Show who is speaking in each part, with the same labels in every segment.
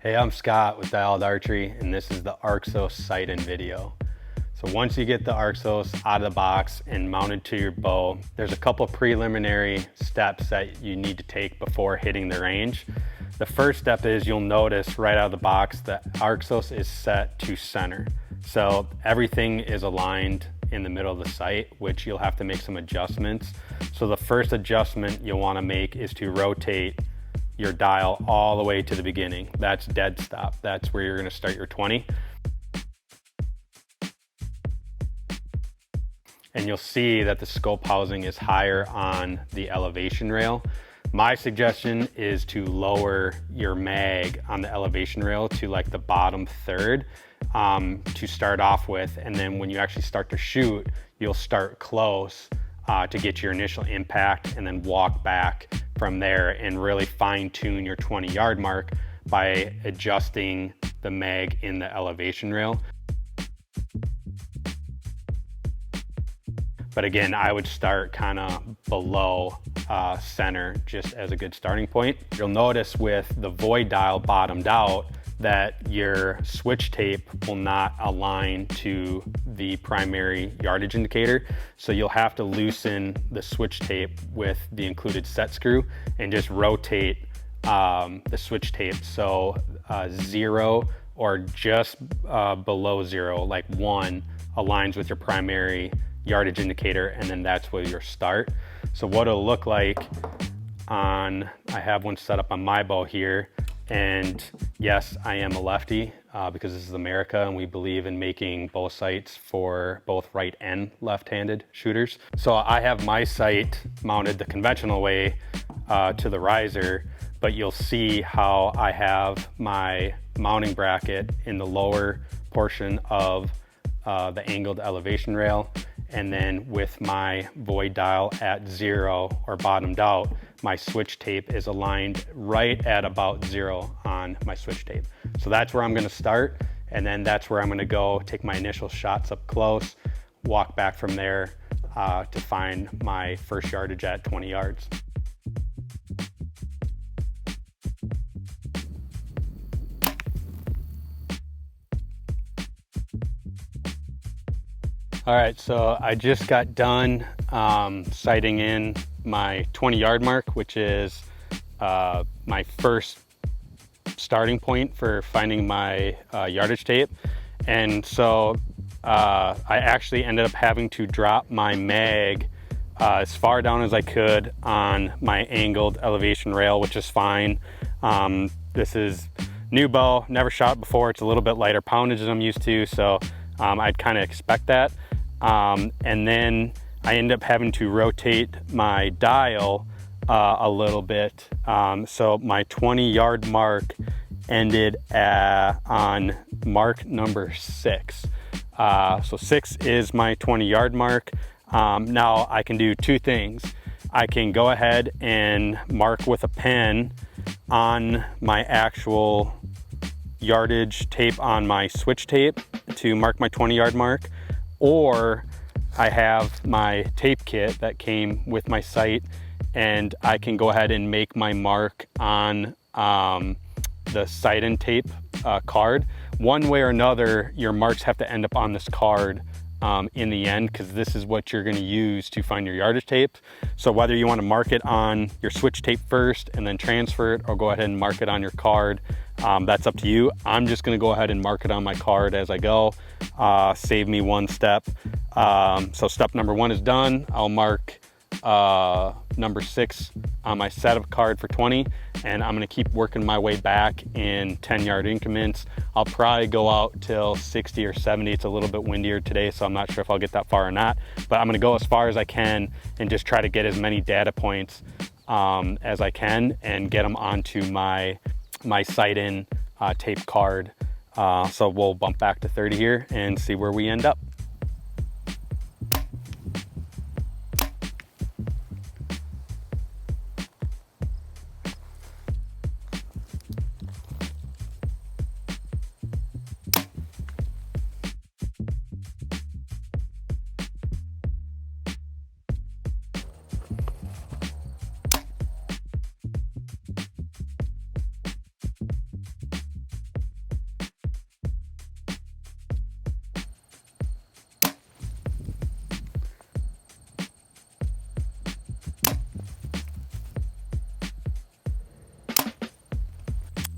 Speaker 1: Hey, I'm Scott with Dialed Archery, and this is the Arxos SightIn video. So once you get the Arxos out of the box and mounted to your bow, there's a couple preliminary steps that you need to take before hitting the range. The first step is you'll notice right out of the box that Arxos is set to center. So everything is aligned in the middle of the sight, which you'll have to make some adjustments. So the first adjustment you'll want to make is to rotate your dial all the way to the beginning. That's dead stop. That's where you're going to start your 20. And you'll see that the scope housing is higher on the elevation rail. My suggestion is to lower your mag on the elevation rail to like the bottom third to start off with. And then when you actually start to shoot, you'll start close to get your initial impact and then walk back from there and really fine tune your 20-yard mark by adjusting the mag in the elevation rail. But again, I would start kind of below center just as a good starting point. You'll notice with the void dial bottomed out that your switch tape will not align to the primary yardage indicator. So you'll have to loosen the switch tape with the included set screw and just rotate the switch tape. So 0 or just below 0, like 1, aligns with your primary yardage indicator, and then that's where your start. So what it'll look like I have one set up on my bow here, and yes, I am a lefty because this is America and we believe in making bow sights for both right and left-handed shooters. So I have my sight mounted the conventional way to the riser, but you'll see how I have my mounting bracket in the lower portion of the angled elevation rail. And then with my void dial at 0 or bottomed out, my switch tape is aligned right at about 0 on my switch tape. So that's where I'm going to start, and then that's where I'm going to go take my initial shots up close, walk back from there to find my first yardage at 20 yards. All right, so I just got done sighting in my 20-yard mark, which is my first starting point for finding my yardage tape. And so I actually ended up having to drop my mag as far down as I could on my angled elevation rail, which is fine. This is new bow, never shot before. It's a little bit lighter poundage than I'm used to, so I'd kind of expect that. And then I end up having to rotate my dial a little bit. So my 20-yard mark ended on mark number 6. So 6 is my 20-yard mark. Now I can do two things. I can go ahead and mark with a pen on my actual yardage tape on my switch tape to mark my 20-yard mark. Or I have my tape kit that came with my sight, and I can go ahead and make my mark on the SightIn tape card. One way or another, your marks have to end up on this card in the end, because this is what you're going to use to find your yardage tape. So whether you want to mark it on your switch tape first and then transfer it, or go ahead and mark it on your card, that's up to you. I'm just going to go ahead and mark it on my card as I go. Save me one step. So step number 1 is done. I'll mark number 6 on my setup card for 20, and I'm going to keep working my way back in 10-yard increments. I'll probably go out till 60 or 70. It's a little bit windier today, so I'm not sure if I'll get that far or not, but I'm going to go as far as I can and just try to get as many data points as I can and get them onto my SightIn tape card. So we'll bump back to 30 here and see where we end up.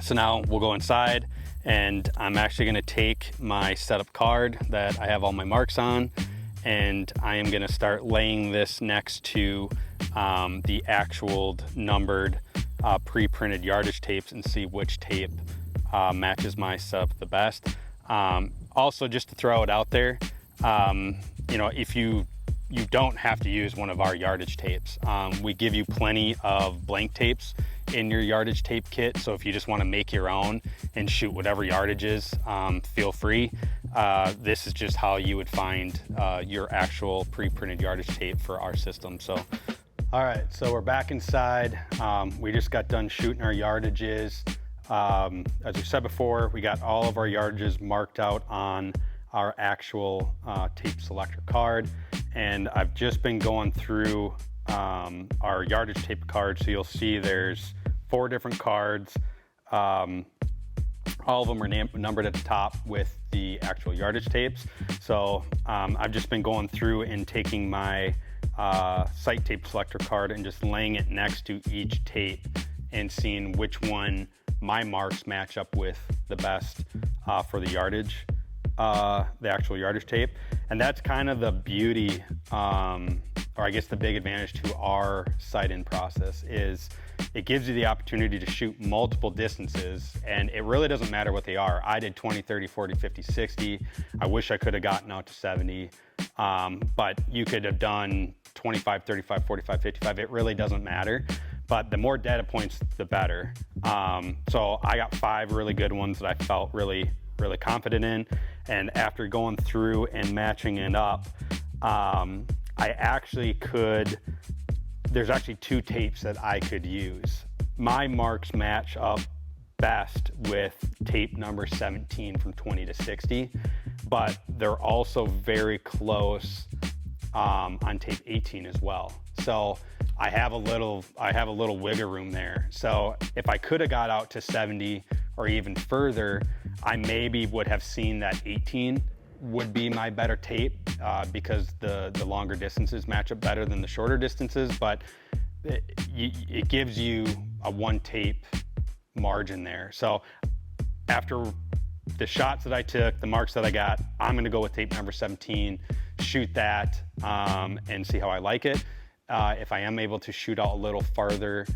Speaker 1: So now we'll go inside, and I'm actually gonna take my setup card that I have all my marks on, and I am gonna start laying this next to the actual numbered pre-printed yardage tapes and see which tape matches my setup the best. Also, just to throw it out there, you know, if you don't have to use one of our yardage tapes. We give you plenty of blank tapes in your yardage tape kit, so if you just want to make your own and shoot whatever yardage is, feel free. This is just how you would find your actual pre-printed yardage tape for our system. So, all right, so we're back inside. We just got done shooting our yardages. As we said before, we got all of our yardages marked out on our actual tape selector card, and I've just been going through our yardage tape card. So you'll see there's 4 different cards. All of them are numbered at the top with the actual yardage tapes. So I've just been going through and taking my sight tape selector card and just laying it next to each tape and seeing which one my marks match up with the best for the yardage, the actual yardage tape. And that's kind of the beauty, or I guess the big advantage to our SightIn process is it gives you the opportunity to shoot multiple distances, and it really doesn't matter what they are. I did 20, 30, 40, 50, 60. I wish I could have gotten out to 70, but you could have done 25, 35, 45, 55. It really doesn't matter, but the more data points, the better. So I got 5 really good ones that I felt really confident in, and after going through and matching it up, I actually could, there's actually 2 tapes that I could use. My marks match up best with tape number 17 from 20 to 60, but they're also very close on tape 18 as well. So I have a little wiggle room there. So if I could have got out to 70 or even further, I maybe would have seen that 18 would be my better tape because the longer distances match up better than the shorter distances, but it gives you a 1 tape margin there. So after the shots that I took, the marks that I got, I'm gonna go with tape number 17, shoot that, and see how I like it. If I am able to shoot out a little farther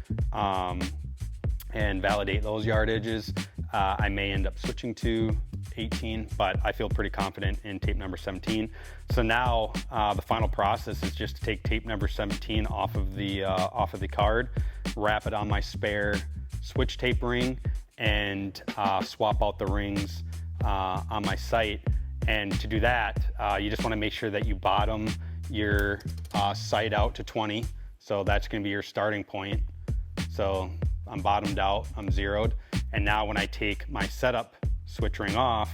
Speaker 1: and validate those yardages, I may end up switching to 18, but I feel pretty confident in tape number 17. So now the final process is just to take tape number 17 off of the card, wrap it on my spare switch tape ring, and swap out the rings on my sight. And to do that, you just want to make sure that you bottom your sight out to 20. So that's going to be your starting point. So I'm bottomed out, I'm zeroed. And now when I take my setup switch ring off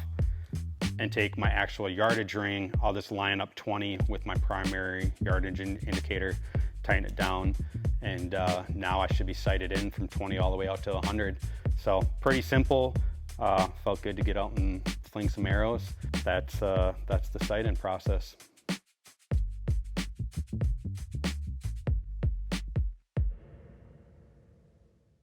Speaker 1: and take my actual yardage ring, I'll just line up 20 with my primary yardage indicator, tighten it down, and now I should be sighted in from 20 all the way out to 100. So pretty simple. Felt good to get out and fling some arrows. That's the SightIn process.